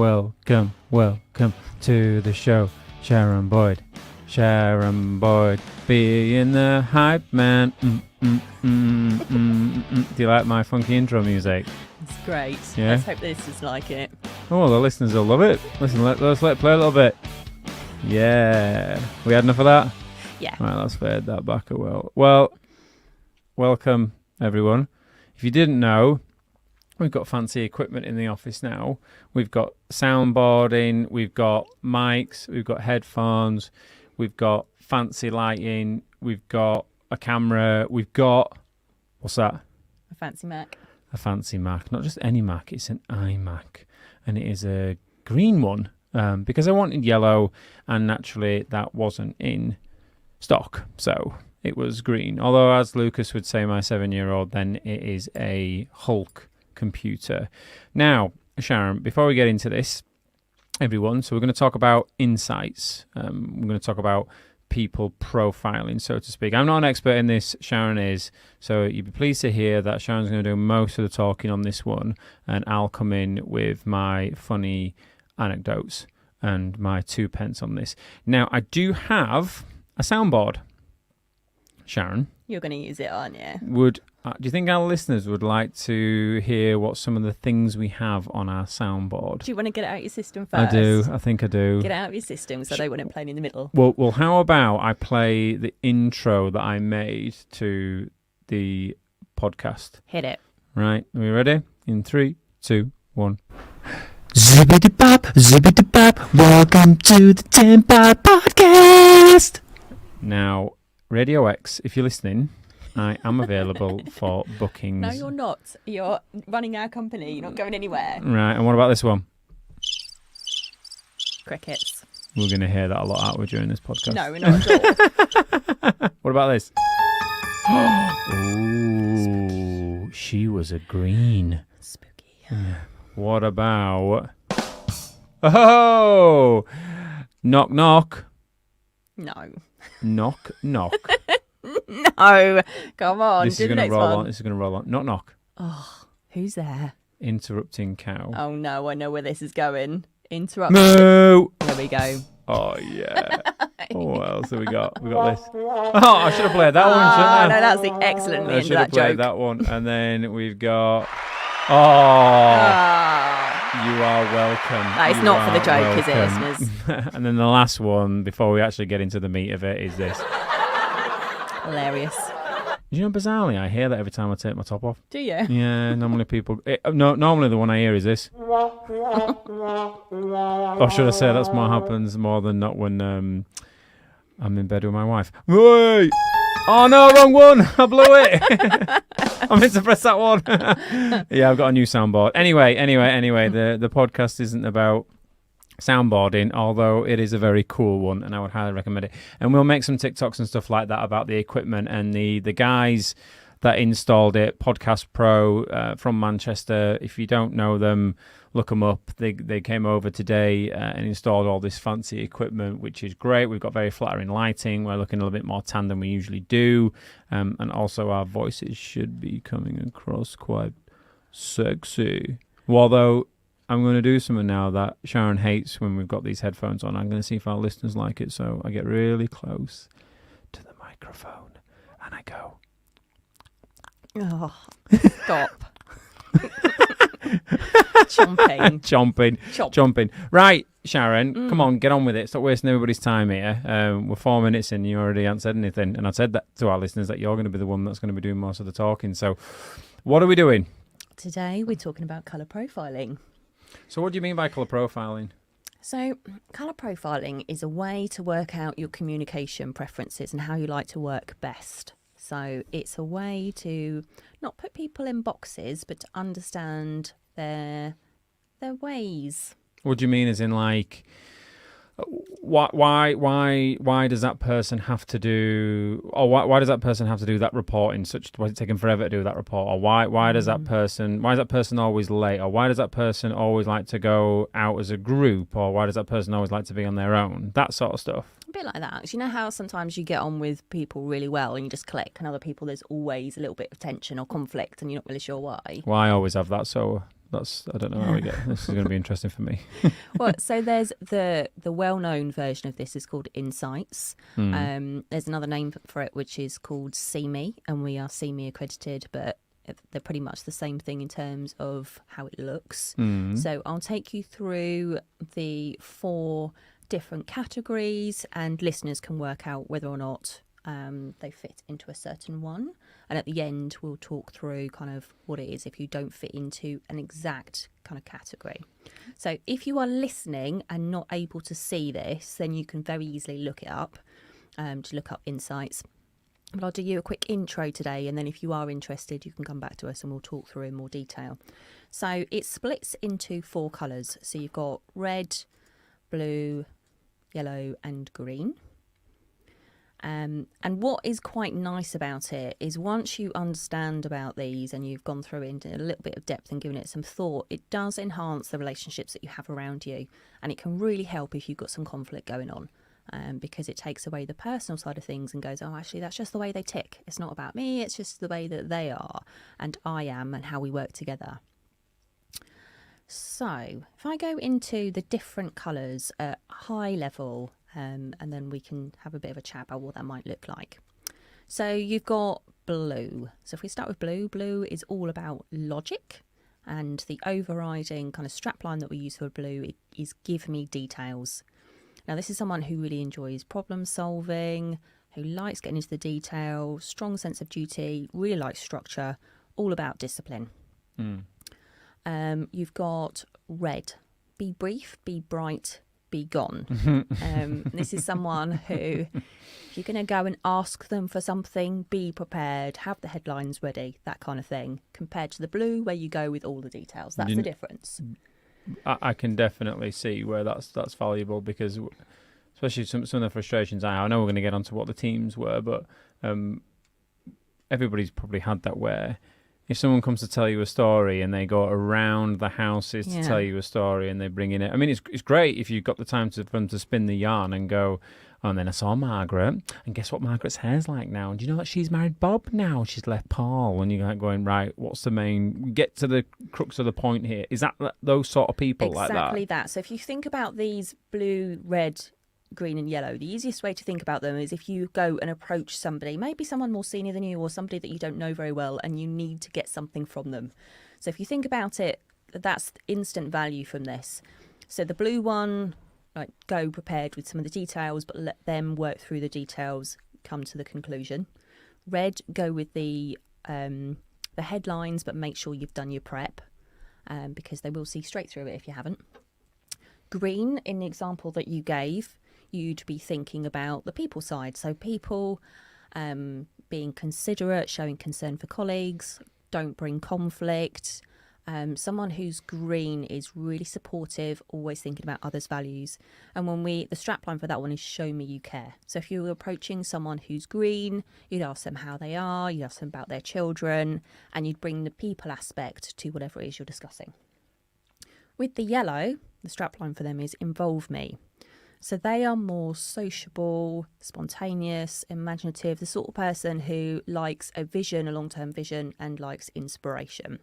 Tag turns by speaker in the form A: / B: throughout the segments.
A: welcome to the show. Sharon Boyd, being the hype man. Do you like my funky intro music?
B: It's great.
A: Yeah?
B: Let's hope the listeners like it.
A: Oh, the listeners will love it. Listen, let's let it play a little bit. Yeah. We had enough of that?
B: Yeah.
A: Right, let's fade that back a well. Well, welcome, everyone. If you didn't know, we've got fancy equipment in the office now. We've got soundboarding, we've got mics, we've got headphones, we've got fancy lighting, we've got a camera, we've got... What's that?
B: A fancy Mac.
A: A fancy Mac. Not just any Mac, it's an iMac. And it is a green one because I wanted yellow, and naturally that wasn't in stock. So it was green. Although, as Lucas would say, my 7-year-old, then it is a Hulk computer. Now, Sharon, before we get into this, everyone, so we're going to talk about insights. We're going to talk about people profiling, so to speak. I'm not an expert in this, Sharon is, so you'd be pleased to hear that Sharon's going to do most of the talking on this one, and I'll come in with my funny anecdotes and my 2 pence on this. Now, I do have a soundboard, Sharon.
B: You're going to use it, aren't you?
A: Do you think our listeners would like to hear what some of the things we have on our soundboard?
B: Do you want to get it out of your system first?
A: I do. I think I do.
B: Get it out of your system so they wouldn't play in the middle.
A: Well, how about I play the intro that I made to the podcast?
B: Hit it.
A: Right. Are we ready? In 3, 2, 1.
C: Zippity-bop, welcome to the Tinpot podcast.
A: Now, Radio X, if you're listening, I am available for bookings.
B: No, you're not. You're running our company. You're not going anywhere.
A: Right, and what about this one?
B: Crickets.
A: We're going to hear that a lot, aren't we, during this podcast?
B: No, we're not at all.
A: What about this? Ooh, she was a green.
B: Spooky.
A: What about... Oh! Knock, knock.
B: No.
A: Knock, knock.
B: No. Come on.
A: This
B: do
A: is
B: the
A: going to
B: next
A: roll
B: one.
A: on. This is going to roll on. Knock, knock.
B: Oh, who's there?
A: Interrupting cow.
B: Oh, no. I know where this is going. Interrupt.
A: Moo!
B: There we go.
A: Oh, yeah. What else have we got? We got this. Oh, I should have played that one, shouldn't I?
B: No, that's excellent. The
A: I
B: end
A: should
B: of
A: have
B: that
A: played
B: joke.
A: that one. And then we've got... Oh,
B: Ah.
A: you are welcome.
B: That is
A: You
B: not for the
A: are
B: joke, is it,
A: welcome.
B: listeners?
A: And then the last one, before we actually get into the meat of it, is this.
B: Hilarious.
A: You know, bizarrely, I hear that every time I take my top off.
B: Do you?
A: Yeah, normally people... normally the one I hear is this. Or should I say that's more happens more than not when I'm in bed with my wife. Wait! Oh no, wrong one! I blew it! I meant to press that one. Yeah, I've got a new soundboard. Anyway, the podcast isn't about soundboarding, although it is a very cool one, and I would highly recommend it. And we'll make some TikToks and stuff like that about the equipment, and the guys that installed it, Podcast Pro from Manchester. If you don't know them, look them up. They came over today and installed all this fancy equipment, which is great. We've got very flattering lighting. We're looking a little bit more tan than we usually do. And also our voices should be coming across quite sexy. Although I'm going to do something now that Sharon hates when we've got these headphones on. I'm going to see if our listeners like it. So I get really close to the microphone and I go...
B: Oh, stop. Chomping.
A: Right, Sharon, come on, get on with it. Stop wasting everybody's time here. We're 4 minutes in, you already haven't said anything. And I said that to our listeners that you're going to be the one that's going to be doing most of the talking. So what are we doing?
B: Today we're talking about colour profiling.
A: So what do you mean by colour profiling?
B: So colour profiling is a way to work out your communication preferences and how you like to work best. So it's a way to not put people in boxes, but to understand their ways.
A: What do you mean as in like, why does that person have to do, or why does that person have to do that reporting? Why is it taking forever to do that report? Or why is that person always late? Or why does that person always like to go out as a group? Or why does that person always like to be on their own? That sort of stuff.
B: A bit like that. 'Cause you know how sometimes you get on with people really well and you just click, and other people there's always a little bit of tension or conflict and you're not really sure why.
A: Well, I always have that, so I don't know how we get. This is going to be interesting for me.
B: Well, so there's the well-known version of this is called Insights. There's another name for it, which is called CME, and we are CME accredited, but they're pretty much the same thing in terms of how it looks. So I'll take you through the 4 different categories, and listeners can work out whether or not they fit into a certain one. And at the end, we'll talk through kind of what it is if you don't fit into an exact kind of category. So if you are listening and not able to see this, then you can very easily look it up, to look up Insights. But I'll do you a quick intro today, and then if you are interested, you can come back to us and we'll talk through in more detail. So it splits into 4 colours. So you've got red, blue, yellow and green. And what is quite nice about it is once you understand about these and you've gone through it into a little bit of depth and given it some thought, it does enhance the relationships that you have around you. And it can really help if you've got some conflict going on, because it takes away the personal side of things and goes, oh, actually, that's just the way they tick. It's not about me. It's just the way that they are and I am and how we work together. So if I go into the different colours at high level, and then we can have a bit of a chat about what that might look like. So you've got blue. So if we start with blue, blue is all about logic, and the overriding kind of strapline that we use for blue is give me details. Now this is someone who really enjoys problem solving, who likes getting into the detail, strong sense of duty, really likes structure, all about discipline. You've got red. Be brief, be bright, be gone. This is someone who, if you're going to go and ask them for something, be prepared, have the headlines ready, that kind of thing, compared to the blue where you go with all the details. That's the difference.
A: I can definitely see where that's valuable, because especially some of the frustrations I know we're going to get onto what the teams were, but everybody's probably had that where if someone comes to tell you a story and they go around the houses to tell you a story and they bring in it. I mean, it's great if you've got the time for them to spin the yarn and go, oh, and then I saw Margaret, and guess what Margaret's hair's like now? And do you know that she's married Bob now? She's left Paul. And you're like going, right, what's the main, get to the crux of the point here. Is that those sort of people like that?
B: Exactly that. So if you think about these blue, red, green and yellow, the easiest way to think about them is if you go and approach somebody, maybe someone more senior than you or somebody that you don't know very well, and you need to get something from them. So if you think about it, that's instant value from this. So the blue one, like, go prepared with some of the details, but let them work through the details, come to the conclusion. Red, go with the headlines, but make sure you've done your prep, because they will see straight through it if you haven't. Green, in the example that you gave, you'd be thinking about the people side. So people being considerate, showing concern for colleagues, don't bring conflict. Someone who's green is really supportive, always thinking about others' values. And the strapline for that one is show me you care. So if you're approaching someone who's green, you'd ask them how they are, you'd ask them about their children, and you'd bring the people aspect to whatever it is you're discussing. With the yellow, the strapline for them is involve me. So they are more sociable, spontaneous, imaginative, the sort of person who likes a vision, a long-term vision, and likes inspiration.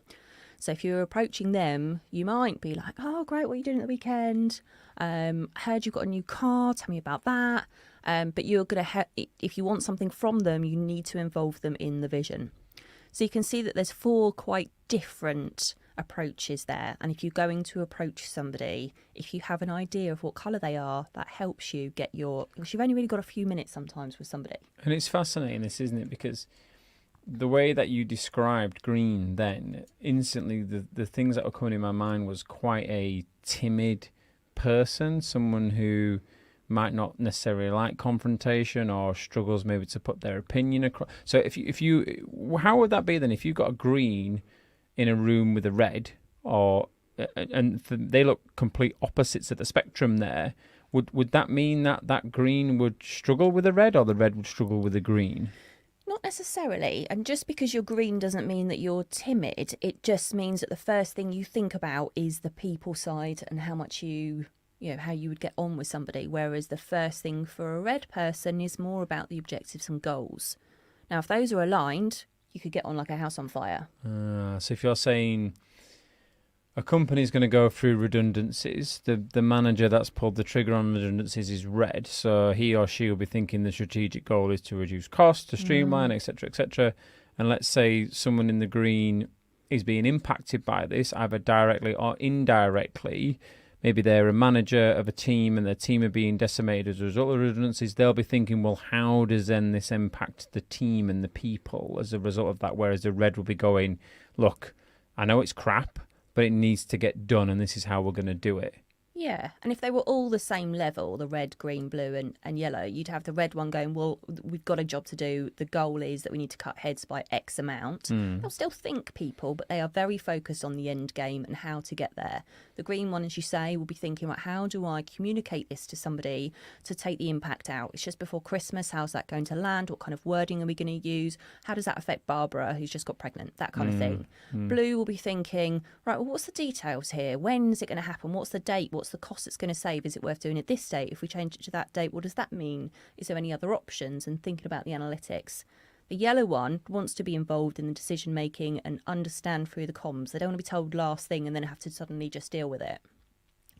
B: So if you're approaching them, you might be like, oh, great, what are you doing at the weekend? Heard you got a new car, tell me about that. But you're going to if you want something from them, you need to involve them in the vision. So you can see that there's 4 quite different approaches there. And if you're going to approach somebody, if you have an idea of what colour they are, that helps you get because you've only really got a few minutes sometimes with somebody.
A: And it's fascinating, this, isn't it? Because the way that you described green then, instantly the things that were coming in my mind was quite a timid person, someone who might not necessarily like confrontation or struggles maybe to put their opinion across. So if you how would that be then if you got a green in a room with a red, they look complete opposites of the spectrum there? Would that mean that green would struggle with the red, or the red would struggle with the green?
B: Not necessarily. And just because you're green doesn't mean that you're timid. It just means that the first thing you think about is the people side and how much how you would get on with somebody. Whereas the first thing for a red person is more about the objectives and goals. Now, if those are aligned, you could get on like a house on fire.
A: So if you're saying a company's going to go through redundancies. The manager that's pulled the trigger on redundancies is red, so he or she will be thinking the strategic goal is to reduce costs, to streamline, etc., etc. And let's say someone in the green is being impacted by this, either directly or indirectly. Maybe they're a manager of a team and their team are being decimated as a result of redundancies. They'll be thinking, well, how does then this impact the team and the people as a result of that? Whereas the red will be going, look, I know it's crap, but it needs to get done, and this is how we're going to do it.
B: Yeah, and if they were all the same level, the red, green, blue and yellow, you'd have the red one going, well, we've got a job to do. The goal is that we need to cut heads by X amount. They'll still think people, but they are very focused on the end game and how to get there. The green one, as you say, will be thinking, right, how do I communicate this to somebody to take the impact out? It's just before Christmas. How's that going to land? What kind of wording are we going to use? How does that affect Barbara, who's just got pregnant? That kind of thing. Blue will be thinking, right, well, what's the details here? When's it going to happen? What's the date? What's the cost it's going to save? Is it worth doing it this date? If we change it to that date, what does that mean? Is there any other options? And thinking about the analytics. The yellow one wants to be involved in the decision making and understand through the comms. They don't want to be told last thing and then have to suddenly just deal with it.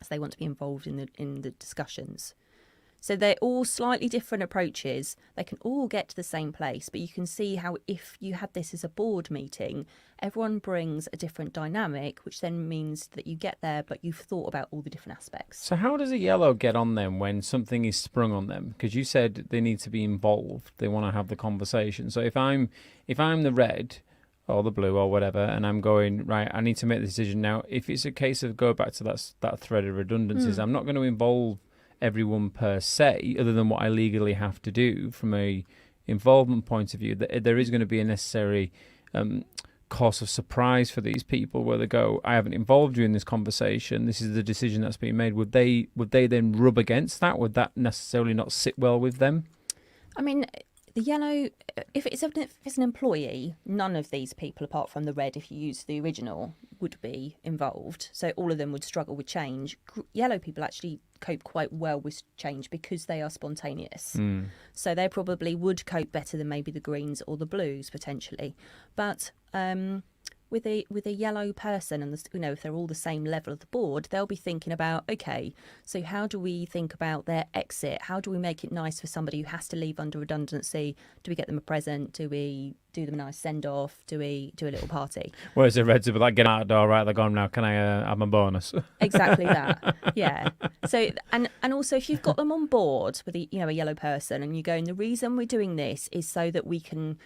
B: So they want to be involved in the discussions. So they're all slightly different approaches. They can all get to the same place, but you can see how if you had this as a board meeting, everyone brings a different dynamic, which then means that you get there, but you've thought about all the different aspects.
A: So how does a yellow get on them when something is sprung on them? Because you said they need to be involved. They want to have the conversation. So if I'm the red or the blue or whatever, and I'm going, right, I need to make the decision now. If it's a case of go back to that thread of redundancies, I'm not going to involve everyone per se, other than what I legally have to do from a involvement point of view. There is going to be a necessary cause of surprise for these people where they go, I haven't involved you in this conversation, this is the decision that's being made. Would they then rub against that? Would that necessarily not sit well with them?
B: I mean, the yellow, if it's an employee, none of these people, apart from the red, if you use the original, would be involved. So all of them would struggle with change. Yellow people actually cope quite well with change because they are spontaneous. So they probably would cope better than maybe the greens or the blues potentially. But with a yellow person, and if they're all the same level of the board, they'll be thinking about, okay, so how do we think about their exit? How do we make it nice for somebody who has to leave under redundancy? Do we get them a present? Do we do them a nice send off? Do we do a little party?
A: Whereas the reds are like, get out the door, right, they're gone now, can I have my bonus?
B: Exactly that. Yeah. So and also if you've got them on board with a yellow person and you're going, the reason we're doing this is so that we can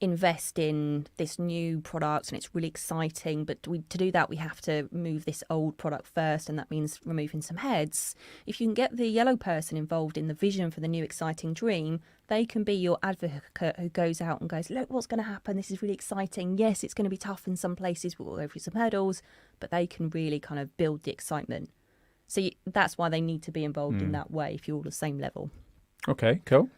B: invest in this new product and it's really exciting, but to do that we have to move this old product first, and that means removing some heads. If you can get the yellow person involved in the vision for the new exciting dream, they can be your advocate who goes out and goes, look what's going to happen, this is really exciting, yes it's going to be tough in some places, we'll go through some hurdles, but they can really kind of build the excitement. So that's why they need to be involved in that way if you're all the same level.
A: Okay, cool.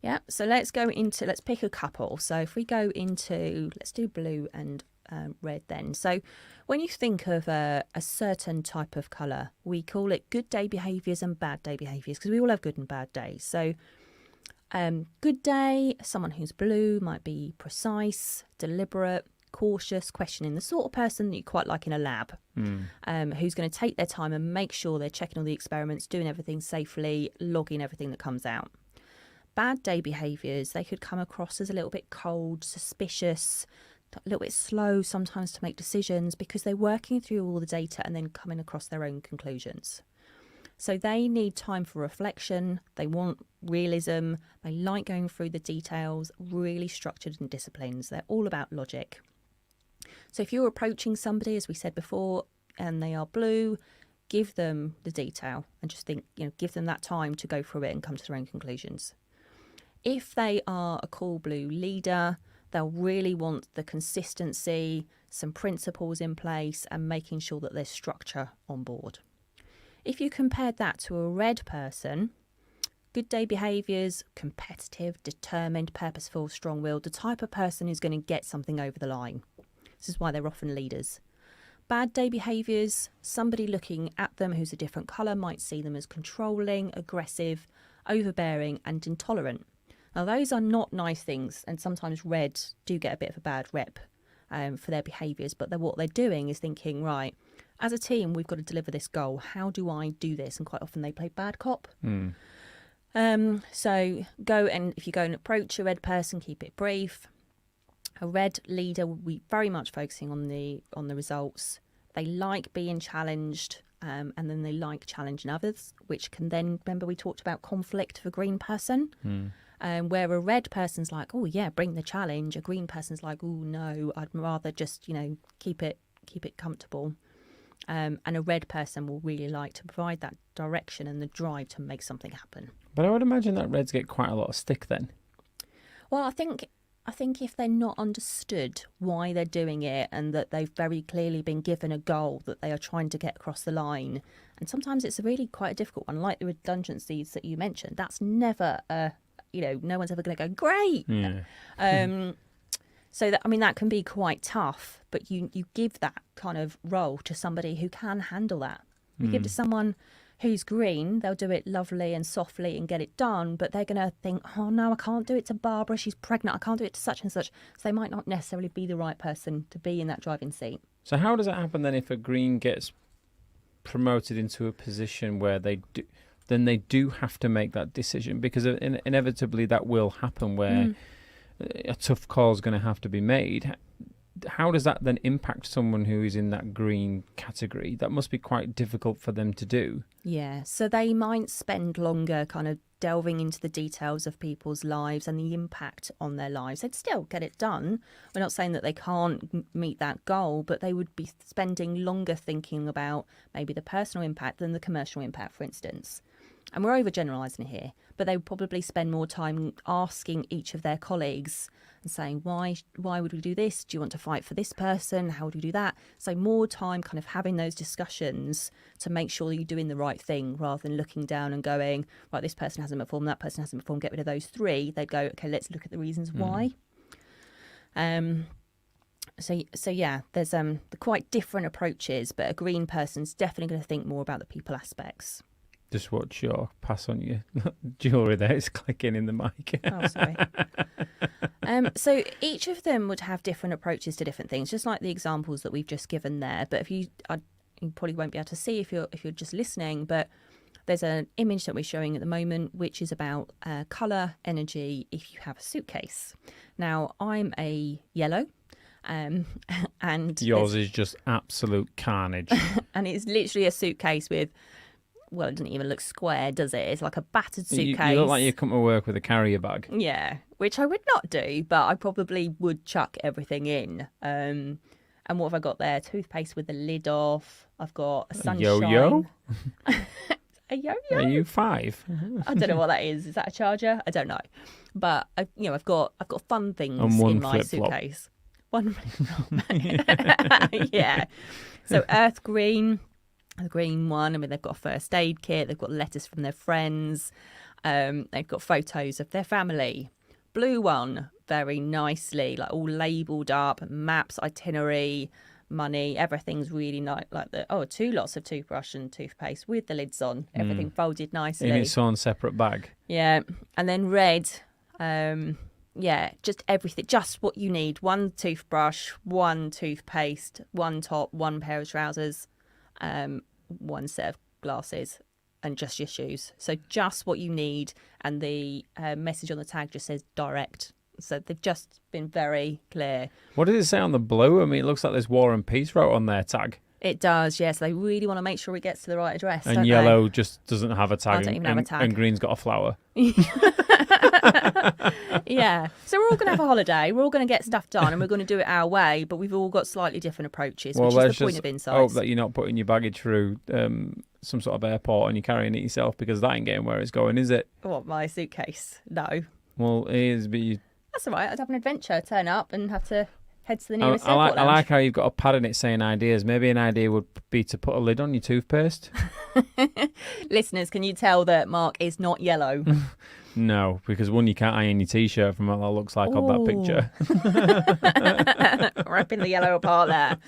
B: Yeah, so let's pick a couple. So if we go into, let's do blue and red then. So when you think of a certain type of colour, we call it good day behaviours and bad day behaviours, because we all have good and bad days. So good day, someone who's blue might be precise, deliberate, cautious, questioning, the sort of person that you quite like in a lab, who's going to take their time and make sure they're checking all the experiments, doing everything safely, logging everything that comes out. Bad day behaviours, they could come across as a little bit cold, suspicious, a little bit slow sometimes to make decisions because they're working through all the data and then coming across their own conclusions. So they need time for reflection, they want realism, they like going through the details, really structured and disciplined. They're all about logic. So if you're approaching somebody, as we said before, and they are blue, give them the detail and just think, give them that time to go through it and come to their own conclusions. If they are a cool blue leader, they'll really want the consistency, some principles in place, and making sure that there's structure on board. If you compared that to a red person, good day behaviours, competitive, determined, purposeful, strong-willed, the type of person who's going to get something over the line. This is why they're often leaders. Bad day behaviours, somebody looking at them who's a different colour might see them as controlling, aggressive, overbearing and intolerant. Now those are not nice things, and sometimes red do get a bit of a bad rep. for their behaviours, but what they're doing is thinking, right, as a team, we've got to deliver this goal. How do I do this? And quite often they play bad cop. So go and if you go and approach a red person, keep it brief. A red leader will be very much focusing on the results. They like being challenged, and then they like challenging others, which can then, remember we talked about conflict of a green person, where a red person's like, oh yeah, bring the challenge. A green person's like, oh no, I'd rather just keep it comfortable. And a red person will really like to provide that direction and the drive to make something happen.
A: But I would imagine that reds get quite a lot of stick then.
B: Well, I think if they're not understood why they're doing it and that they've very clearly been given a goal that they are trying to get across the line, and sometimes it's really quite a difficult one, like the redundancies that you mentioned, that's never no one's ever going to go, great.
A: Yeah.
B: So that can be quite tough, but you give that kind of role to somebody who can handle that. You give it to someone who's green, they'll do it lovely and softly and get it done, but they're going to think, oh no, I can't do it to Barbara, she's pregnant, I can't do it to such and such. So they might not necessarily be the right person to be in that driving seat.
A: So how does it happen then if a green gets promoted into a position where they do have to make that decision? Because inevitably that will happen where a tough call is going to have to be made. How does that then impact someone who is in that green category? That must be quite difficult for them to do.
B: Yeah, so they might spend longer kind of delving into the details of people's lives and the impact on their lives. They'd still get it done. We're not saying that they can't meet that goal, but they would be spending longer thinking about maybe the personal impact than the commercial impact, for instance. And we're overgeneralising here, but they would probably spend more time asking each of their colleagues and saying, why would we do this? Do you want to fight for this person? How would we do that? So more time kind of having those discussions to make sure you're doing the right thing rather than looking down and going, right, this person hasn't performed, that person hasn't performed, get rid of those three. They'd go, okay, let's look at the reasons why. So yeah, there's the quite different approaches, but a green person's definitely going to think more about the people aspects.
A: Just watch your pass on your jewellery there. It's clicking in the mic.
B: Oh, sorry. So each of them would have different approaches to different things, just like the examples that we've just given there. But you probably won't be able to see if you're just listening, but there's an image that we're showing at the moment, which is about colour, energy, if you have a suitcase. Now, I'm a yellow. And
A: yours is just absolute carnage.
B: And it's literally a suitcase with... Well, it doesn't even look square, does it? It's like a battered suitcase.
A: You look like you come to work with a carrier bag.
B: Yeah, which I would not do, but I probably would chuck everything in. And what have I got there? Toothpaste with the lid off. I've got a sunshine.
A: Yo-yo?
B: A yo-yo?
A: Are you 5?
B: I don't know what that is. Is that a charger? I don't know. But I've got fun things in my suitcase. One flip-flop. Yeah. So earth green. The green one, they've got a first aid kit, they've got letters from their friends, they've got photos of their family. Blue one, very nicely, like all labelled up, maps, itinerary, money, everything's really nice, like 2 lots of toothbrush and toothpaste with the lids on, everything folded nicely.
A: In its own separate bag.
B: Yeah, and then red, just everything, just what you need. 1 toothbrush, 1 toothpaste, 1 top, 1 pair of trousers. 1 set of glasses and just your shoes. So just what you need, and the message on the tag just says direct. So they've just been very clear.
A: What does it say on the blue? It looks like there's War and Peace wrote on their tag.
B: It does, yes. They really want to make sure it gets to the right address.
A: And yellow just doesn't have a tag.
B: Don't even have a tag.
A: And green's got a flower.
B: Yeah. So we're all going to have a holiday. We're all going to get stuff done, and we're going to do it our way. But we've all got slightly different approaches, which is the point of Insights.
A: Hope that you're not putting your baggage through some sort of airport and you're carrying it yourself, because that ain't getting where it's going, is it?
B: What, my suitcase? No.
A: Well, it is, but you...
B: That's all right. I'd have an adventure, turn up, and have to head to the nearest
A: I
B: airport lounge.
A: like how you've got a pad in it saying ideas. Maybe an idea would be to put a lid on your toothpaste.
B: Listeners, can you tell that Mark is not yellow?
A: No, because one, you can't iron your T-shirt from what that looks like on that picture.
B: Ripping the yellow apart there.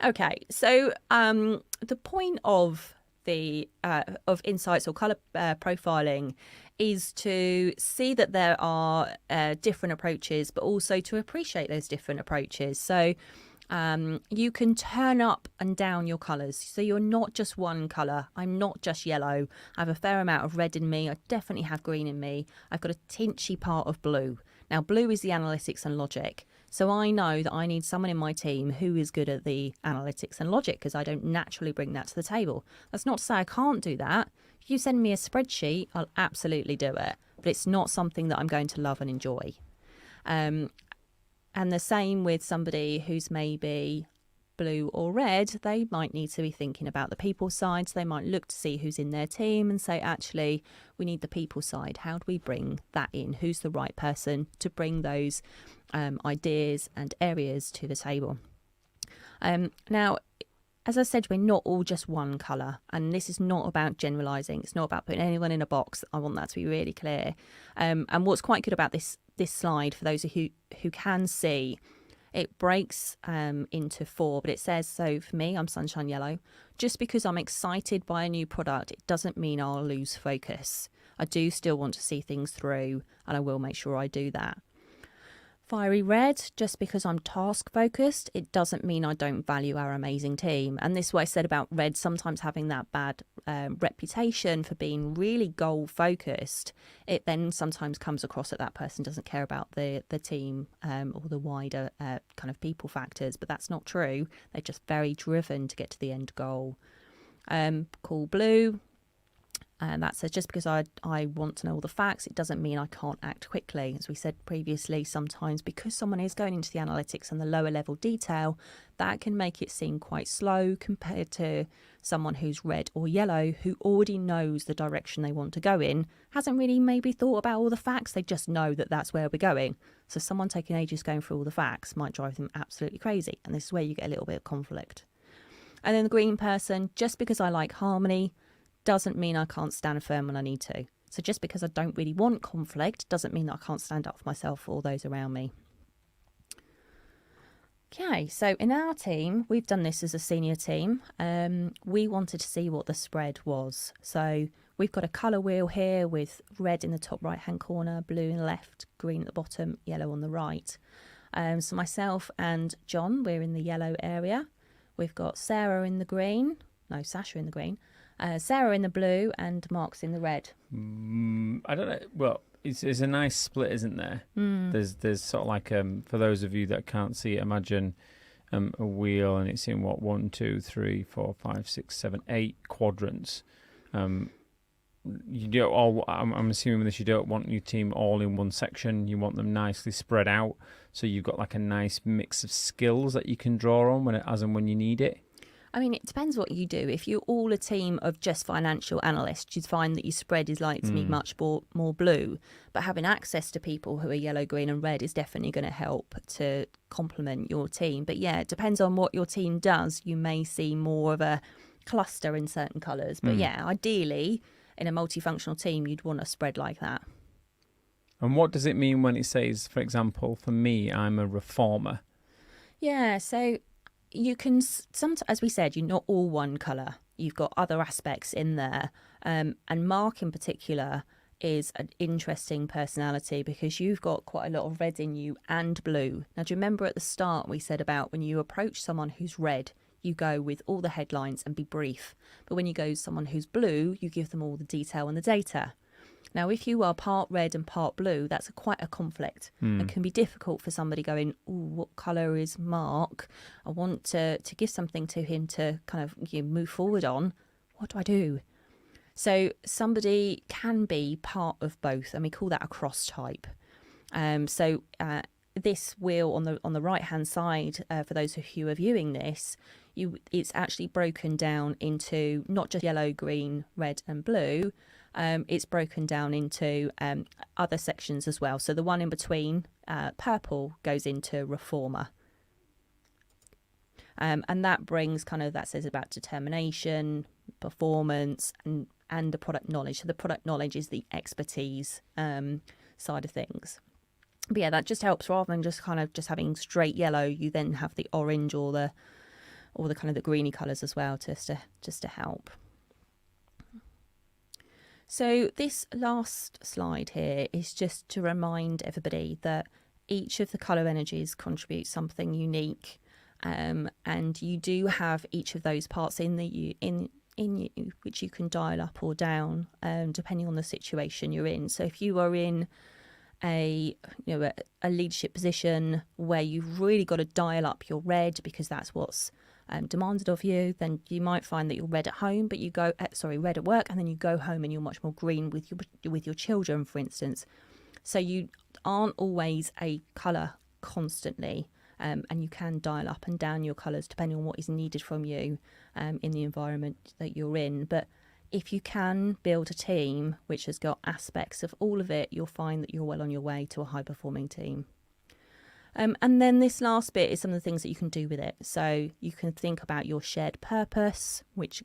B: Okay, so the point of the of Insights or colour profiling is to see that there are different approaches, but also to appreciate those different approaches. So you can turn up and down your colours. So you're not just one colour. I'm not just yellow. I have a fair amount of red in me. I definitely have green in me. I've got a tinchy part of blue. Now, blue is the analytics and logic. So I know that I need someone in my team who is good at the analytics and logic because I don't naturally bring that to the table. That's not to say I can't do that. If you send me a spreadsheet, I'll absolutely do it. But it's not something that I'm going to love and enjoy. And the same with somebody who's maybe blue or red, they might need to be thinking about the people side. So they might look to see who's in their team and say, actually, we need the people side. How do we bring that in? Who's the right person to bring those ideas and areas to the table? Now, as I said, we're not all just one colour, and this is not about generalising. It's not about putting anyone in a box. I want that to be really clear. And what's quite good about this slide, for those who can see, it breaks into 4, but it says, so for me, I'm sunshine yellow. Just because I'm excited by a new product, it doesn't mean I'll lose focus. I do still want to see things through, and I will make sure I do that. Fiery red, just because I'm task focused, it doesn't mean I don't value our amazing team. And this is what I said about red sometimes having that bad reputation for being really goal focused. It then sometimes comes across that person doesn't care about the team or the wider kind of people factors, but that's not true. They're just very driven to get to the end goal. Cool blue. And that says just because I want to know all the facts, it doesn't mean I can't act quickly. As we said previously, sometimes because someone is going into the analytics and the lower level detail, that can make it seem quite slow compared to someone who's red or yellow who already knows the direction they want to go in, hasn't really maybe thought about all the facts, they just know that that's where we're going. So someone taking ages going through all the facts might drive them absolutely crazy. And this is where you get a little bit of conflict. And then the green person, just because I like harmony, doesn't mean I can't stand firm when I need to. So just because I don't really want conflict doesn't mean that I can't stand up for myself or those around me. Okay, so in our team, we've done this as a senior team. We wanted to see what the spread was. So we've got a colour wheel here with red in the top right-hand corner, blue in the left, green at the bottom, yellow on the right. So myself and John, we're in the yellow area. We've got Sasha in the green, Sarah in the blue, and Mark's in the red.
A: I don't know. Well, it's a nice split, isn't there? There's sort of like for those of you that can't see it, imagine a wheel, and it's in 1, 2, 3, 4, 5, 6, 7, 8 quadrants. You don't all. I'm assuming with this, you don't want your team all in one section. You want them nicely spread out, so you've got like a nice mix of skills that you can draw on as and when you need it.
B: I mean, it depends what you do. If you're all a team of just financial analysts, you'd find that your spread is likely to be much more blue. But having access to people who are yellow, green and red is definitely going to help to complement your team. But yeah, it depends on what your team does. You may see more of a cluster in certain colours. But yeah, ideally, in a multifunctional team, you'd want a spread like that.
A: And what does it mean when it says, for example, for me, I'm a reformer?
B: Yeah, so you can, as we said, you're not all one colour. You've got other aspects in there. And Mark in particular is an interesting personality because you've got quite a lot of red in you and blue. Now, do you remember at the start we said about when you approach someone who's red, you go with all the headlines and be brief. But when you go with someone who's blue, you give them all the detail and the data. Now, if you are part red and part blue, that's quite a conflict. It can be difficult for somebody going, "Ooh, what colour is Mark? I want to give something to him to kind of move forward on. What do I do?" So somebody can be part of both, and we call that a cross type. This wheel on the right hand side, for those who are viewing this, it's actually broken down into not just yellow, green, red, and blue. It's broken down into other sections as well. So the one in between, purple, goes into reformer. And that brings that says about determination, performance, and the product knowledge. So the product knowledge is the expertise side of things. But yeah, that just helps rather than just having straight yellow. You then have the orange or the kind of the greeny colours as well, just to help. So this last slide here is just to remind everybody that each of the colour energies contributes something unique, and you do have each of those parts in you which you can dial up or down depending on the situation you're in. So if you are in a leadership position where you've really got to dial up your red because that's what's demanded of you, then you might find that you're red at home, but you go red at work, and then you go home and you're much more green with your children, for instance. So you aren't always a colour constantly, and you can dial up and down your colours depending on what is needed from you in the environment that you're in. But if you can build a team which has got aspects of all of it, you'll find that you're well on your way to a high performing team. And then this last bit is some of the things that you can do with it. So you can think about your shared purpose, which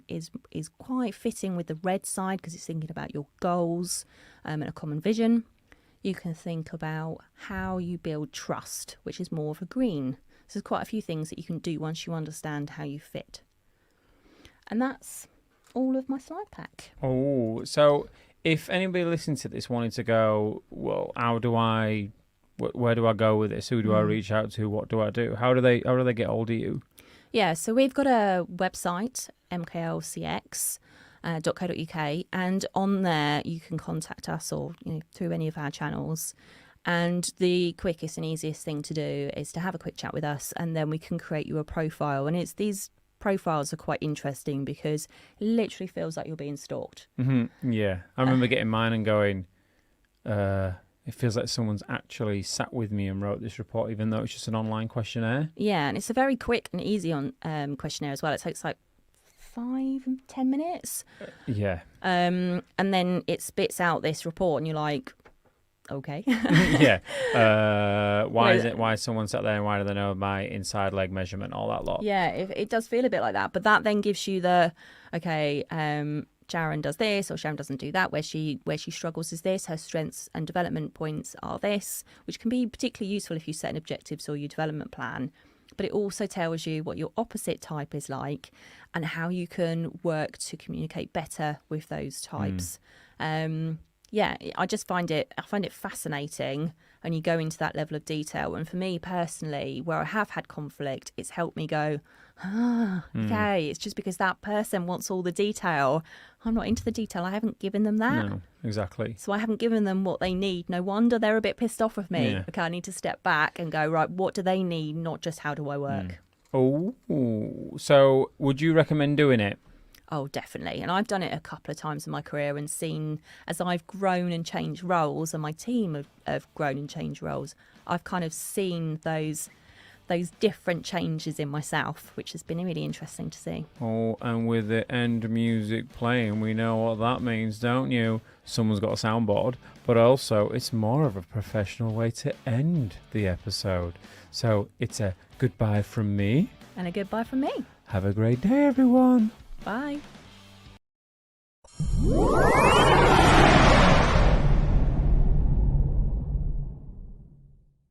B: is quite fitting with the red side because it's thinking about your goals and a common vision. You can think about how you build trust, which is more of a green. So there's quite a few things that you can do once you understand how you fit. And that's all of my slide pack.
A: Oh, so if anybody listening to this wanted to go, well, where do I go with this? Who do I reach out to? What do I do? How do they get hold of you?
B: Yeah, so we've got a website, mklcx.co.uk, and on there you can contact us or through any of our channels. And the quickest and easiest thing to do is to have a quick chat with us, and then we can create you a profile. And these profiles are quite interesting because it literally feels like you're being stalked.
A: Mm-hmm. Yeah, I remember getting mine and going, it feels like someone's actually sat with me and wrote this report, even though it's just an online questionnaire.
B: Yeah, and it's a very quick and easy questionnaire as well. It takes like 5-10 minutes.
A: Yeah.
B: And then it spits out this report, and you're like, okay.
A: Yeah. Why is someone sat there, and why do they know my inside leg measurement, all that lot?
B: Yeah, it does feel a bit like that, but that then gives you Sharon does this or Sharon doesn't do that. Where she struggles is this. Her strengths and development points are this, which can be particularly useful if you set an objectives or your development plan. But it also tells you what your opposite type is like and how you can work to communicate better with those types. Yeah, I find it fascinating, and you go into that level of detail. And for me personally, where I have had conflict, it's helped me go, okay, it's just because that person wants all the detail. I'm not into the detail. I haven't given them that.
A: No, exactly.
B: So I haven't given them what they need. No wonder they're a bit pissed off with me.
A: Yeah.
B: Okay, I need to step back and go, right, what do they need, not just how do I work?
A: Oh, so would you recommend doing it?
B: Oh, definitely. And I've done it a couple of times in my career and seen, as I've grown and changed roles and my team have grown and changed roles, I've kind of seen those different changes in myself, which has been really interesting to see.
A: Oh, and with the end music playing, we know what that means, don't you? Someone's got a soundboard, but also it's more of a professional way to end the episode. So it's a goodbye from me.
B: And a goodbye from me.
A: Have a great day, everyone.
B: Bye.